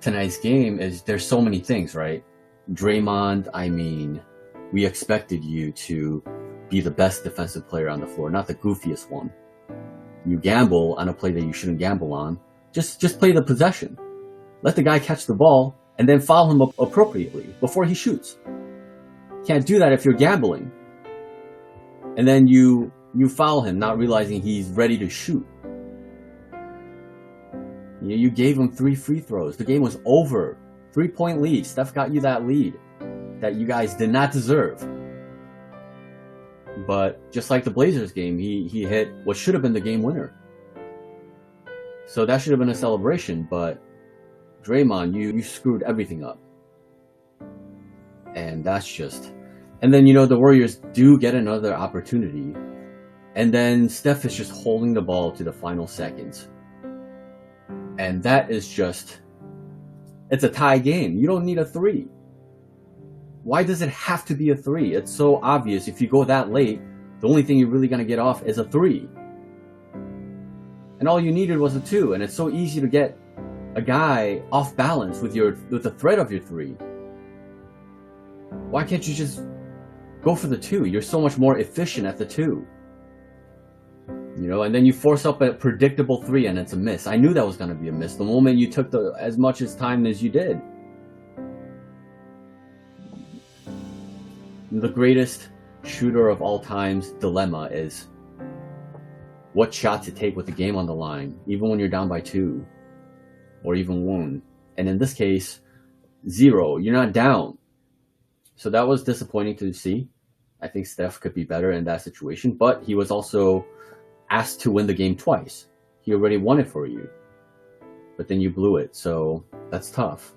tonight's game is there's so many things, right? Draymond, I mean, we expected you to be the best defensive player on the floor, not the goofiest one. You gamble on a play that you shouldn't gamble on. Just play the possession. Let the guy catch the ball and then foul him appropriately before he shoots. Can't do that if you're gambling. And then you foul him, not realizing he's ready to shoot. You gave him 3 free throws. The game was over. 3-point lead. Steph got you that lead that you guys did not deserve. But just like the Blazers game, he hit what should have been the game winner. So that should have been a celebration, but Draymond, you screwed everything up. And that's just... And then, the Warriors do get another opportunity. And then Steph is just holding the ball to the final seconds. And that is just... It's a tie game. You don't need a 3. Why does it have to be a 3? It's so obvious. If you go that late, the only thing you're really going to get off is a 3. And all you needed was a 2. And it's so easy to get a guy off balance with the threat of your 3. Why can't you just go for the 2? You're so much more efficient at the 2. And then you force up a predictable 3 and it's a miss. I knew that was going to be a miss the moment you took as much time as you did. The greatest shooter of all time's dilemma is what shot to take with the game on the line, even when you're down by 2 or even 1. And in this case, 0. You're not down. So that was disappointing to see. I think Steph could be better in that situation, but he was also asked to win the game twice. He already won it for you, but then you blew it. So that's tough.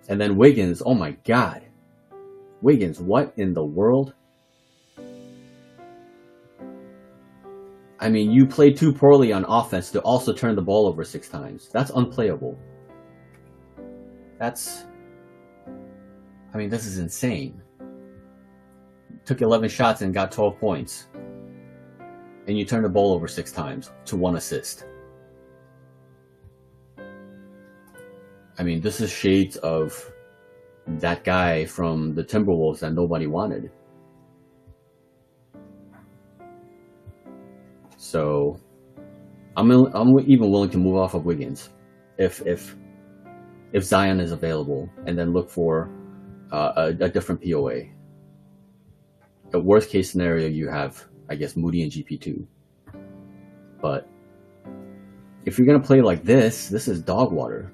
And then Wiggins, oh my God. Wiggins, what in the world? I mean, you played too poorly on offense to also turn the ball over 6 times. That's unplayable. This is insane. Took 11 shots and got 12 points. And you turned the ball over 6 times to 1 assist. This is shades of that guy from the Timberwolves that nobody wanted. So, I'm even willing to move off of Wiggins if Zion is available, and then look for a different POA. The worst case scenario, you have, I guess, Moody and GP2. But if you're gonna play like this is dog water.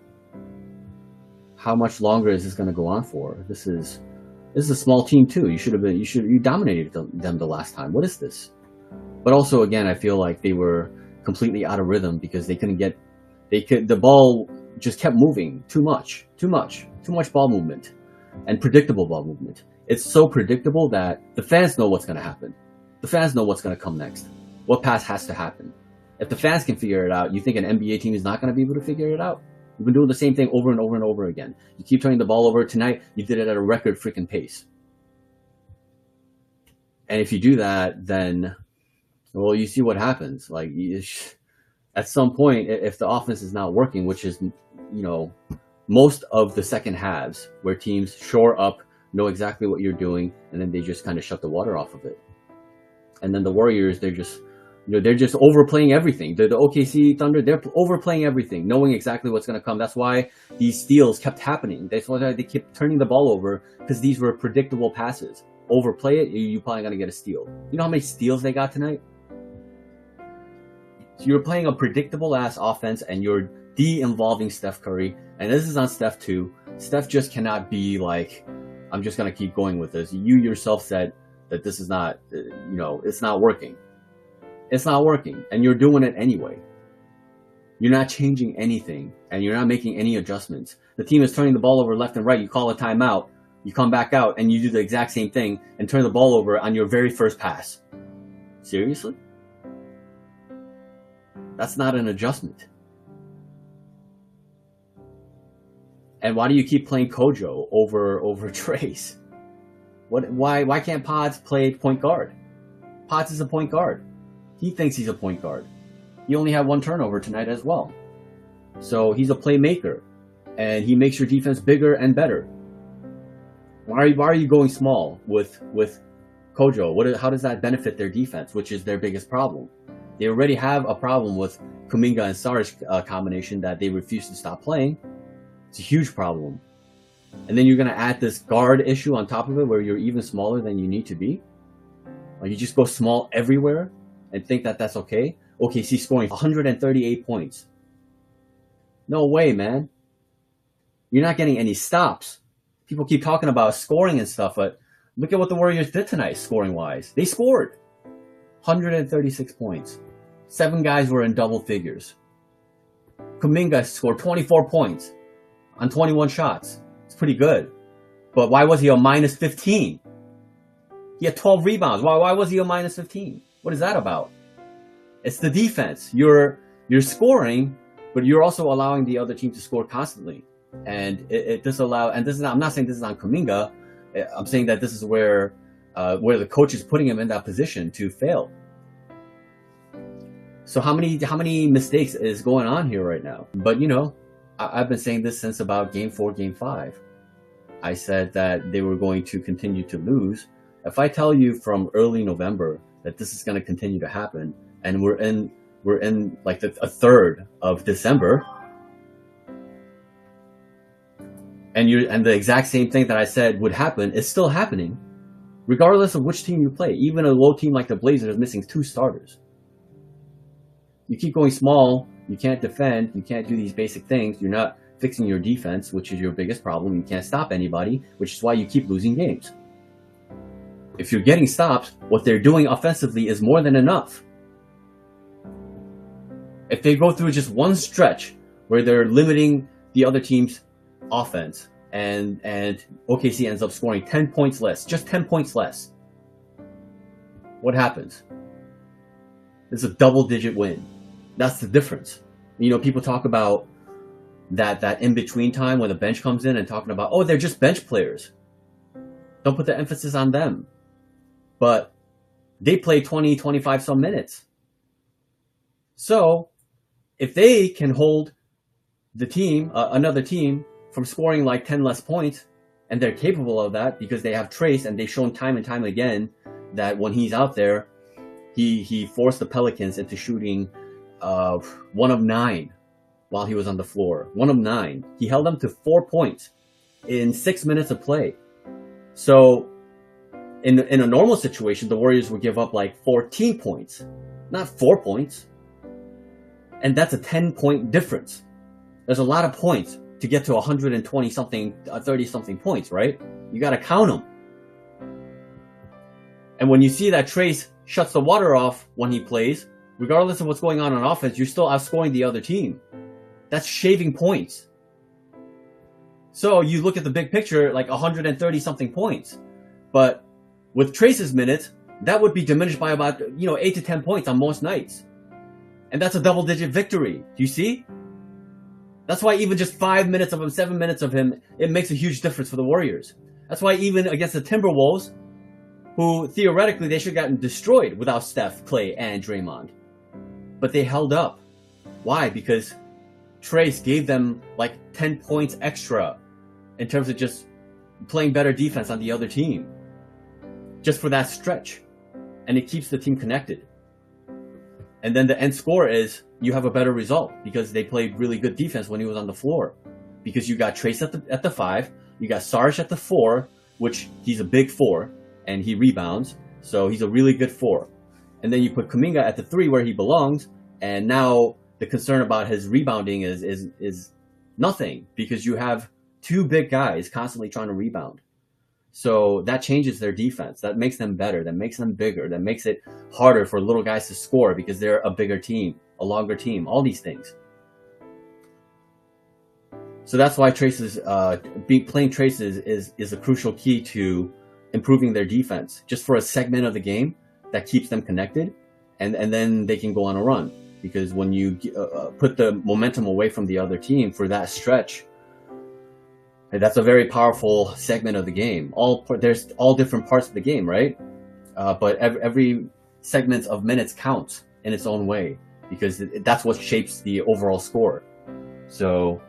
How much longer is this gonna go on for? This is a small team too. You dominated them the last time. What is this? But also, again, I feel like they were completely out of rhythm because the ball just kept moving too much ball movement and predictable ball movement. It's so predictable that the fans know what's going to happen. The fans know what's going to come next. What pass has to happen. If the fans can figure it out, you think an NBA team is not going to be able to figure it out? You've been doing the same thing over and over and over again. You keep turning the ball over. Tonight, you did it at a record freaking pace. And if you do that, then, well, you see what happens. Like, at some point, if the offense is not working, which is, most of the second halves where teams shore up, know exactly what you're doing, and then they just kind of shut the water off of it. And then the Warriors, they're just overplaying everything. The OKC Thunder, they're overplaying everything, knowing exactly what's going to come. That's why these steals kept happening. That's why they kept turning the ball over, because these were predictable passes. Overplay it, you're probably going to get a steal. You know how many steals they got tonight? So you're playing a predictable-ass offense, and you're de-involving Steph Curry. And this is on Steph, too. Steph just cannot be like, I'm just going to keep going with this. You yourself said that this is not, it's not working. It's not working, and you're doing it anyway. You're not changing anything, and you're not making any adjustments. The team is turning the ball over left and right. You call a timeout. You come back out, and you do the exact same thing and turn the ball over on your very first pass. Seriously? That's not an adjustment. And why do you keep playing Kojo over Trayce? Why can't Pods play point guard? Pods is a point guard. He thinks he's a point guard. He only had 1 turnover tonight as well. So he's a playmaker, and he makes your defense bigger and better. Why are you going small with Kojo? How does that benefit their defense, which is their biggest problem? They already have a problem with Kuminga and Saric combination that they refuse to stop playing. It's a huge problem. And then you're going to add this guard issue on top of it where you're even smaller than you need to be. Like you just go small everywhere and think that that's okay. OKC scoring 138 points. No way, man. You're not getting any stops. People keep talking about scoring and stuff, but look at what the Warriors did tonight scoring-wise. They scored 136 points. 7 guys were in double figures. Kuminga scored 24 points on 21 shots. It's pretty good. But why was he a minus 15? He had 12 rebounds. Why was he a minus 15? What is that about? It's the defense. You're scoring, but you're also allowing the other team to score constantly. And I'm not saying this is on Kuminga. I'm saying that this is where the coach is putting him in that position to fail. So how many mistakes is going on here right now? But I've been saying this since about Game 4, Game 5. I said that they were going to continue to lose. If I tell you from early November that this is going to continue to happen, and we're in like a third of December, and the exact same thing that I said would happen is still happening, regardless of which team you play. Even a low team like the Blazers is missing 2 starters. You keep going small, you can't defend, you can't do these basic things, you're not fixing your defense, which is your biggest problem, you can't stop anybody, which is why you keep losing games. If you're getting stops, what they're doing offensively is more than enough. If they go through just one stretch where they're limiting the other team's offense and OKC ends up scoring 10 points less, just 10 points less, what happens? It's a double-digit win. That's the difference. People talk about that in-between time when the bench comes in and talking about, oh, they're just bench players. Don't put the emphasis on them. But they play 20, 25 some minutes. So if they can hold the team, another team, from scoring like 10 less points, and they're capable of that because they have Trayce, and they've shown time and time again that when he's out there, he forced the Pelicans into shooting 1 of 9 while he was on the floor. 1 of 9. He held them to 4 points in 6 minutes of play. So in a normal situation, the Warriors would give up like 14 points, not 4 points. And that's a 10-point difference. There's a lot of points to get to 120 something, 30 something points, right? You got to count them. And when you see that Trayce shuts the water off when he plays, regardless of what's going on offense, you're still outscoring the other team. That's shaving points. So you look at the big picture, like 130 something points. But with Trayce's minutes, that would be diminished by about 8 to 10 points on most nights. And that's a double-digit victory. Do you see? That's why even just 5 minutes of him, 7 minutes of him, it makes a huge difference for the Warriors. That's why even against the Timberwolves, who theoretically they should have gotten destroyed without Steph, Klay, and Draymond. But they held up. Why? Because Trayce gave them like 10 points extra in terms of just playing better defense on the other team. Just for that stretch. And it keeps the team connected. And then the end score is you have a better result because they played really good defense when he was on the floor. Because you got Trayce at the 5, you got Saric at the 4, which he's a big 4, and he rebounds, so he's a really good 4. And then you put Kuminga at the 3 where he belongs, and now the concern about his rebounding is nothing because you have 2 big guys constantly trying to rebound. So that changes their defense. That makes them better. That makes them bigger. That makes it harder for little guys to score because they're a bigger team, a longer team, all these things. So that's why playing Trayce is a crucial key to improving their defense, just for a segment of the game that keeps them connected, and then they can go on a run. Because when you put the momentum away from the other team for that stretch, that's a very powerful segment of the game. There's all different parts of the game, right? But every segment of minutes counts in its own way because that's what shapes the overall score. So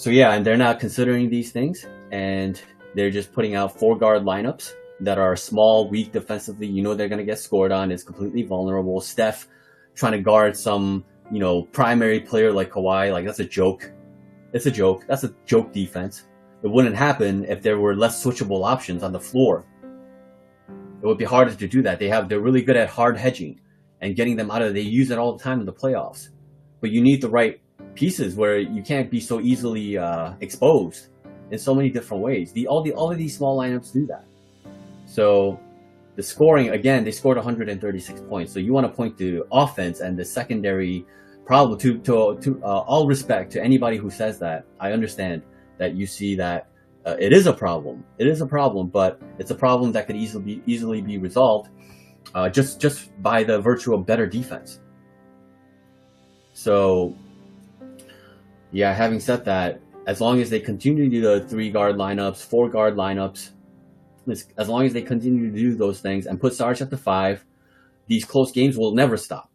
yeah, and they're not considering these things, and they're just putting out 4-guard lineups that are small, weak defensively. You know they're going to get scored on. It's completely vulnerable. Steph trying to guard some, primary player like Kawhi, like that's a joke. It's a joke. That's a joke defense. It wouldn't happen if there were less switchable options on the floor. It would be harder to do that. They're really good at hard hedging and getting them out of. They use it all the time in the playoffs. But you need the right pieces where you can't be so easily exposed in so many different ways. All of these small lineups do that. So the scoring, again, they scored 136 points. So you want to point to offense and the secondary problem. To all respect to anybody who says that, I understand that you see that it is a problem. It is a problem, but it's a problem that could easily be resolved just by the virtue of better defense. So, yeah, having said that, as long as they continue to do the 3-guard lineups, 4-guard lineups, as long as they continue to do those things and put Sarge at the 5, these close games will never stop.